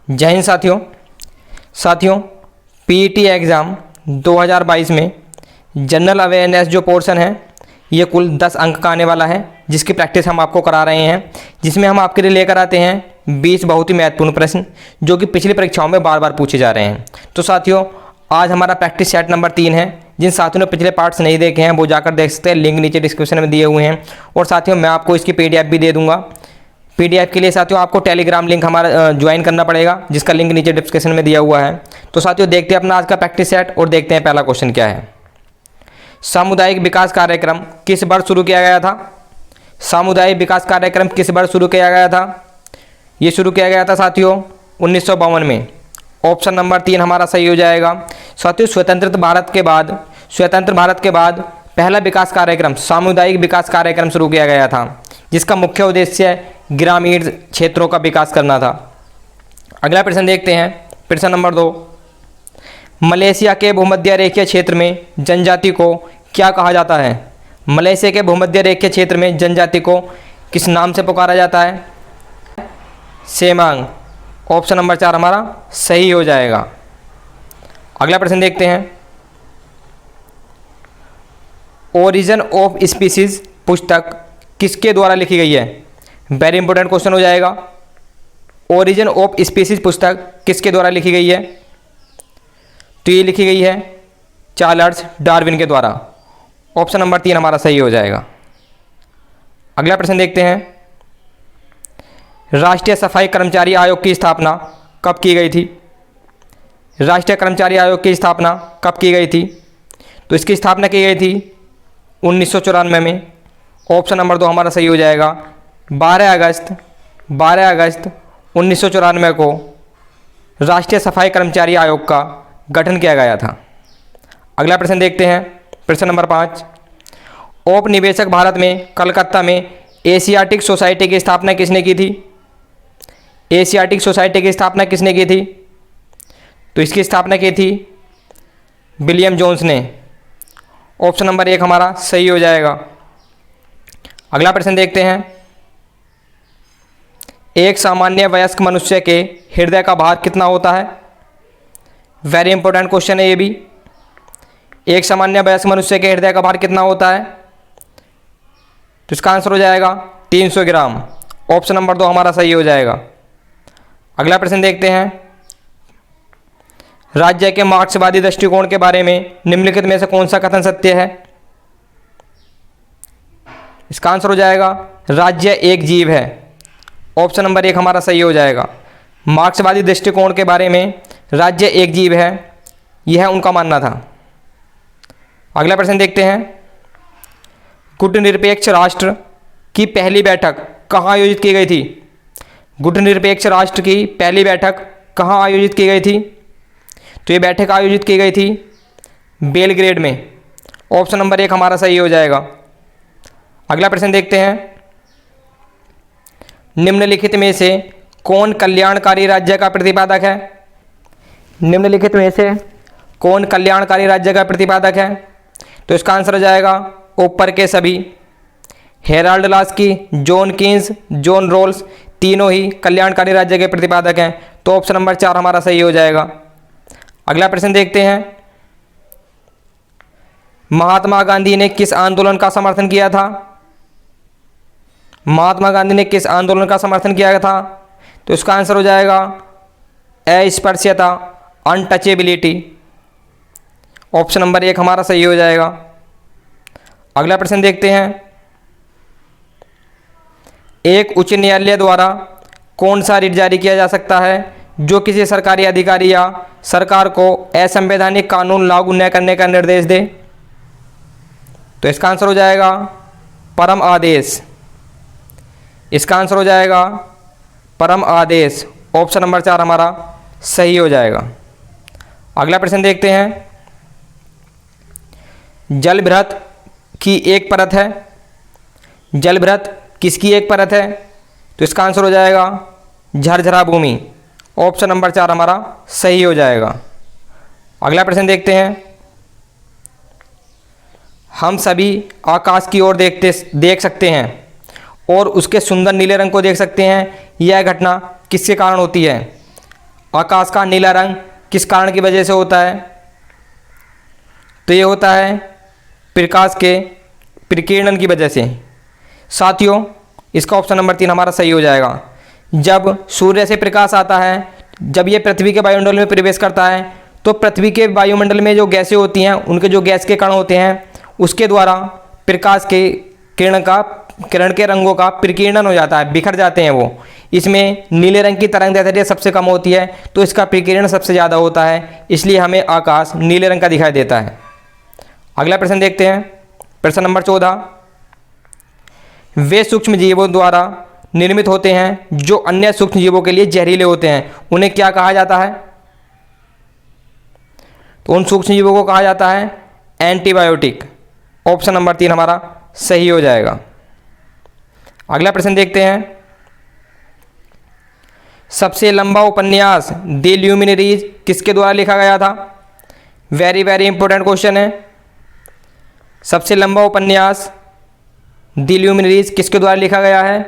जय हिंद साथियों PET exam 2022 में जनरल अवेयरनेस जो पोर्शन है ये कुल 10 अंक का आने वाला है, जिसकी प्रैक्टिस हम आपको करा रहे हैं, जिसमें हम आपके लिए लेकर आते हैं 20 बहुत ही महत्वपूर्ण प्रश्न जो कि पिछली परीक्षाओं में बार बार पूछे जा रहे हैं। तो साथियों आज हमारा प्रैक्टिस सेट नंबर 3 है। जिन साथियों ने पिछले पार्ट्स नहीं देखे हैं वो जाकर देख सकते हैं, लिंक नीचे डिस्क्रिप्शन में दिए हुए हैं। और साथियों मैं आपको इसकी PDF भी दे दूंगा। PDF के लिए साथियों आपको टेलीग्राम लिंक हमारा ज्वाइन करना पड़ेगा, जिसका लिंक नीचे डिस्क्रिप्शन में दिया हुआ है। तो साथियों देखते हैं अपना आज का प्रैक्टिस सेट और देखते हैं पहला क्वेश्चन क्या है। सामुदायिक विकास कार्यक्रम किस वर्ष शुरू किया गया था? सामुदायिक विकास कार्यक्रम किस वर्ष शुरू किया गया था? ये शुरू किया गया था साथियों 1952 में। ऑप्शन नंबर 3 हमारा सही हो जाएगा। साथियों स्वतंत्र भारत के बाद पहला विकास कार्यक्रम सामुदायिक विकास कार्यक्रम शुरू किया गया था, जिसका मुख्य उद्देश्य ग्रामीण क्षेत्रों का विकास करना था। अगला प्रश्न देखते हैं, प्रश्न नंबर 2। मलेशिया के भूमध्य रेखीय क्षेत्र में जनजाति को क्या कहा जाता है? मलेशिया के भूमध्य रेखीय क्षेत्र में जनजाति को किस नाम से पुकारा जाता है? सेमांग। ऑप्शन नंबर 4 हमारा सही हो जाएगा। अगला प्रश्न देखते हैं, ओरिजिन ऑफ स्पीसीज पुस्तक किसके द्वारा लिखी गई है? वेरी इंपॉर्टेंट क्वेश्चन हो जाएगा। ओरिजिन ऑफ स्पीसीज पुस्तक किसके द्वारा लिखी गई है? तो ये लिखी गई है चार्ल्स डार्विन के द्वारा। ऑप्शन नंबर 3 हमारा सही हो जाएगा। अगला प्रश्न देखते हैं, राष्ट्रीय सफाई कर्मचारी आयोग की स्थापना कब की गई थी? राष्ट्रीय कर्मचारी आयोग की स्थापना कब की गई थी? तो इसकी स्थापना की गई थी 1994 में। ऑप्शन नंबर 2 हमारा सही हो जाएगा। 12 अगस्त 1994 को राष्ट्रीय सफाई कर्मचारी आयोग का गठन किया गया था। अगला प्रश्न देखते हैं, प्रश्न नंबर 5। औपनिवेशिक भारत में कलकत्ता में एशियाटिक सोसाइटी की स्थापना किसने की थी? एशियाटिक सोसाइटी की स्थापना किसने की थी? तो इसकी स्थापना की थी विलियम जोन्स ने। ऑप्शन नंबर 1 हमारा सही हो जाएगा। अगला प्रश्न देखते हैं, एक सामान्य वयस्क मनुष्य के हृदय का भार कितना होता है? वेरी इंपॉर्टेंट क्वेश्चन है ये भी। एक सामान्य वयस्क मनुष्य के हृदय का भार कितना होता है? तो इसका आंसर हो जाएगा 300 ग्राम। ऑप्शन नंबर 2 हमारा सही हो जाएगा। अगला प्रश्न देखते हैं, राज्य के मार्क्सवादी दृष्टिकोण के बारे में निम्नलिखित में से कौन सा कथन सत्य है? इसका आंसर हो जाएगा राज्य एक जीव है। ऑप्शन नंबर 1 हमारा सही हो जाएगा। मार्क्सवादी दृष्टिकोण के बारे में राज्य एक जीव है, यह उनका मानना था। अगला प्रश्न देखते हैं, गुटनिरपेक्ष राष्ट्र की पहली बैठक कहाँ आयोजित की गई थी? गुटनिरपेक्ष राष्ट्र की पहली बैठक कहाँ आयोजित की गई थी? तो ये बैठक आयोजित की गई थी बेलग्रेड में। ऑप्शन नंबर 1 हमारा सही हो जाएगा। अगला प्रश्न देखते हैं, निम्नलिखित में से कौन कल्याणकारी राज्य का प्रतिपादक है? निम्नलिखित में से कौन कल्याणकारी राज्य का प्रतिपादक है? तो इसका आंसर हो जाएगा ऊपर के सभी। Harold Laski, John Keynes, John Rawls तीनों ही कल्याणकारी राज्य के प्रतिपादक हैं। तो ऑप्शन नंबर 4 हमारा सही हो जाएगा। अगला प्रश्न देखते हैं, महात्मा गांधी ने किस आंदोलन का समर्थन किया था? महात्मा गांधी ने किस आंदोलन का समर्थन किया था? तो इसका आंसर हो जाएगा अस्पृश्यता, अनटचेबिलिटी। ऑप्शन नंबर 1 हमारा सही हो जाएगा। अगला प्रश्न देखते हैं, एक उच्च न्यायालय द्वारा कौन सा रिट जारी किया जा सकता है जो किसी सरकारी अधिकारी या सरकार को असंवैधानिक कानून लागू न करने का निर्देश दे? तो इसका आंसर हो जाएगा परम आदेश। इसका आंसर हो जाएगा परम आदेश। ऑप्शन नंबर 4 हमारा सही हो जाएगा। अगला प्रश्न देखते हैं, जलभृत की एक परत है। जलभृत किसकी एक परत है? तो इसका आंसर हो जाएगा झरझरा भूमि। ऑप्शन नंबर 4 हमारा सही हो जाएगा। अगला प्रश्न देखते हैं, हम सभी आकाश की ओर देख सकते हैं और उसके सुंदर नीले रंग को देख सकते हैं। यह घटना किसके कारण होती है? आकाश का नीला रंग किस कारण की वजह से होता है? तो ये होता है प्रकाश के प्रकीर्णन की वजह से। साथियों, इसका ऑप्शन नंबर 3 हमारा सही हो जाएगा। जब सूर्य से प्रकाश आता है, जब ये पृथ्वी के वायुमंडल में प्रवेश करता है, तो पृथ्वी के वायुमंडल में जो गैसें होती हैं, उनके जो गैस के कण होते हैं, उसके द्वारा प्रकाश के किरण के रंगों का प्रकीर्णन हो जाता है, बिखर जाते हैं वो। इसमें नीले रंग की तरंग दैर्ध्य सबसे कम होती है, तो इसका प्रकीर्णन सबसे ज़्यादा होता है, इसलिए हमें आकाश नीले रंग का दिखाई देता है। अगला प्रश्न देखते हैं, प्रश्न नंबर 14। वे सूक्ष्म जीवों द्वारा निर्मित होते हैं जो अन्य सूक्ष्म जीवों के लिए जहरीले होते हैं, उन्हें क्या कहा जाता है? तो उन सूक्ष्म जीवों को कहा जाता है एंटीबायोटिक। ऑप्शन नंबर 3 हमारा सही हो जाएगा। अगला प्रश्न देखते हैं, सबसे लंबा उपन्यास द ल्यूमिनरीज किसके द्वारा लिखा गया था? वेरी वेरी इंपॉर्टेंट क्वेश्चन है। सबसे लंबा उपन्यास द ल्यूमिनरीज किसके द्वारा लिखा गया है?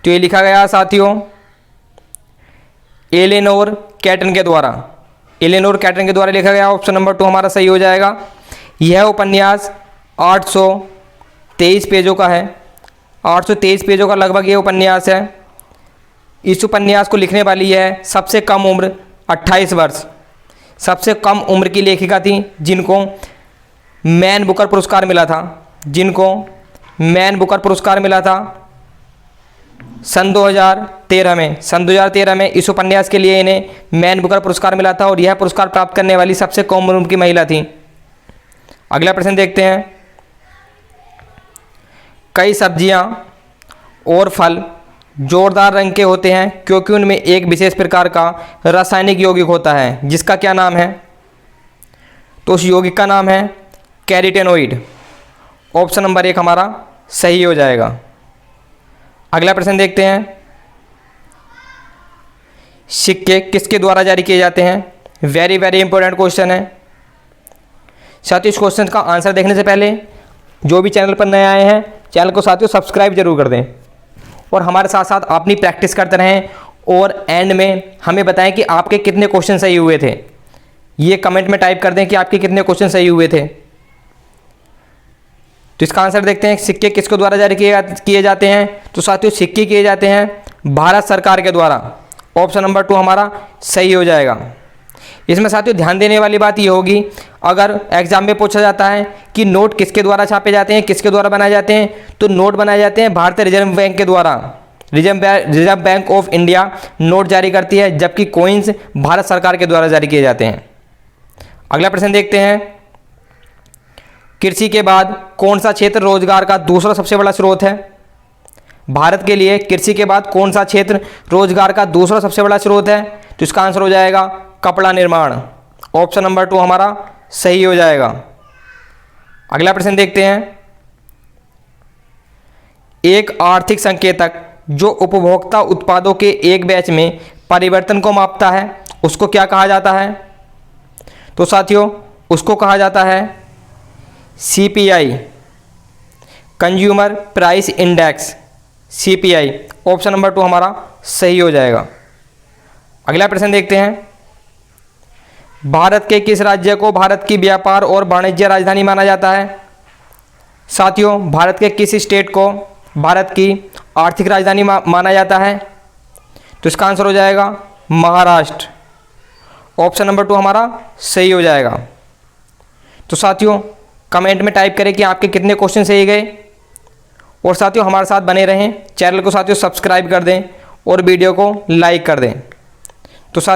तो ये लिखा गया साथियों एलेनोर कैटन के द्वारा। एलेनोर कैटन के द्वारा लिखा गया। ऑप्शन नंबर 2 हमारा सही हो जाएगा। यह उपन्यास 823 पेजों का है। 823 पेजों का लगभग ये उपन्यास है। इस उपन्यास को लिखने वाली है सबसे कम उम्र 28 वर्ष, सबसे कम उम्र की लेखिका थी जिनको मैन बुकर पुरस्कार मिला था, सन 2013 में इस उपन्यास के लिए इन्हें मैन बुकर पुरस्कार मिला था और यह पुरस्कार प्राप्त करने वाली सबसे कम उम्र की महिला थी। अगला प्रश्न देखते हैं, कई सब्जियां और फल जोरदार रंग के होते हैं क्योंकि उनमें एक विशेष प्रकार का रासायनिक यौगिक होता है, जिसका क्या नाम है? तो उस यौगिक का नाम है कैरोटेनॉइड। ऑप्शन नंबर 1 हमारा सही हो जाएगा। अगला प्रश्न देखते हैं, सिक्के किसके द्वारा जारी किए जाते हैं? वेरी वेरी इंपॉर्टेंट क्वेश्चन है। साथियों, इस क्वेश्चन का आंसर देखने से पहले जो भी चैनल पर नए आए हैं, चैनल को साथियों सब्सक्राइब जरूर कर दें और हमारे साथ साथ अपनी प्रैक्टिस करते रहें और एंड में हमें बताएं कि आपके कितने क्वेश्चन सही हुए थे। ये कमेंट में टाइप कर दें कि आपके कितने क्वेश्चन सही हुए थे। तो इसका आंसर देखते हैं, सिक्के किसके द्वारा जारी किए जाते हैं? तो साथियों, सिक्के किए जाते हैं भारत सरकार के द्वारा। ऑप्शन नंबर 2 हमारा सही हो जाएगा। इसमें साथियों ध्यान देने वाली बात ये होगी, अगर एग्जाम में पूछा जाता है कि नोट किसके द्वारा छापे जाते हैं, किसके द्वारा बनाए जाते हैं, तो नोट बनाए जाते हैं भारतीय रिजर्व बैंक के द्वारा। Reserve bank of India note जारी करती है, जबकि कॉइन्स भारत सरकार के द्वारा जारी किए जाते हैं। अगला प्रश्न देखते हैं, कृषि के बाद कौन सा क्षेत्र रोजगार का दूसरा सबसे बड़ा स्रोत है? भारत के लिए कृषि के बाद कौन सा क्षेत्र रोजगार का दूसरा सबसे बड़ा स्रोत है? तो इसका आंसर हो जाएगा कपड़ा निर्माण। ऑप्शन नंबर 2 हमारा सही हो जाएगा। अगला प्रश्न देखते हैं, एक आर्थिक संकेतक जो उपभोक्ता उत्पादों के एक बैच में परिवर्तन को मापता है, उसको क्या कहा जाता है? तो साथियों, उसको कहा जाता है CPI, consumer price index, CPI। Option number 2 हमारा सही हो जाएगा। अगला प्रश्न देखते हैं, भारत के किस राज्य को भारत की व्यापार और वाणिज्य राजधानी माना जाता है? साथियों, भारत के किस स्टेट को भारत की आर्थिक राजधानी माना जाता है? तो इसका आंसर हो जाएगा महाराष्ट्र। ऑप्शन नंबर 2 हमारा सही हो जाएगा। तो साथियों, कमेंट में टाइप करें कि आपके कितने क्वेश्चन सही गए और साथियों हमारे साथ बने रहें। चैनल को साथियों सब्सक्राइब कर दें और वीडियो को लाइक कर दें।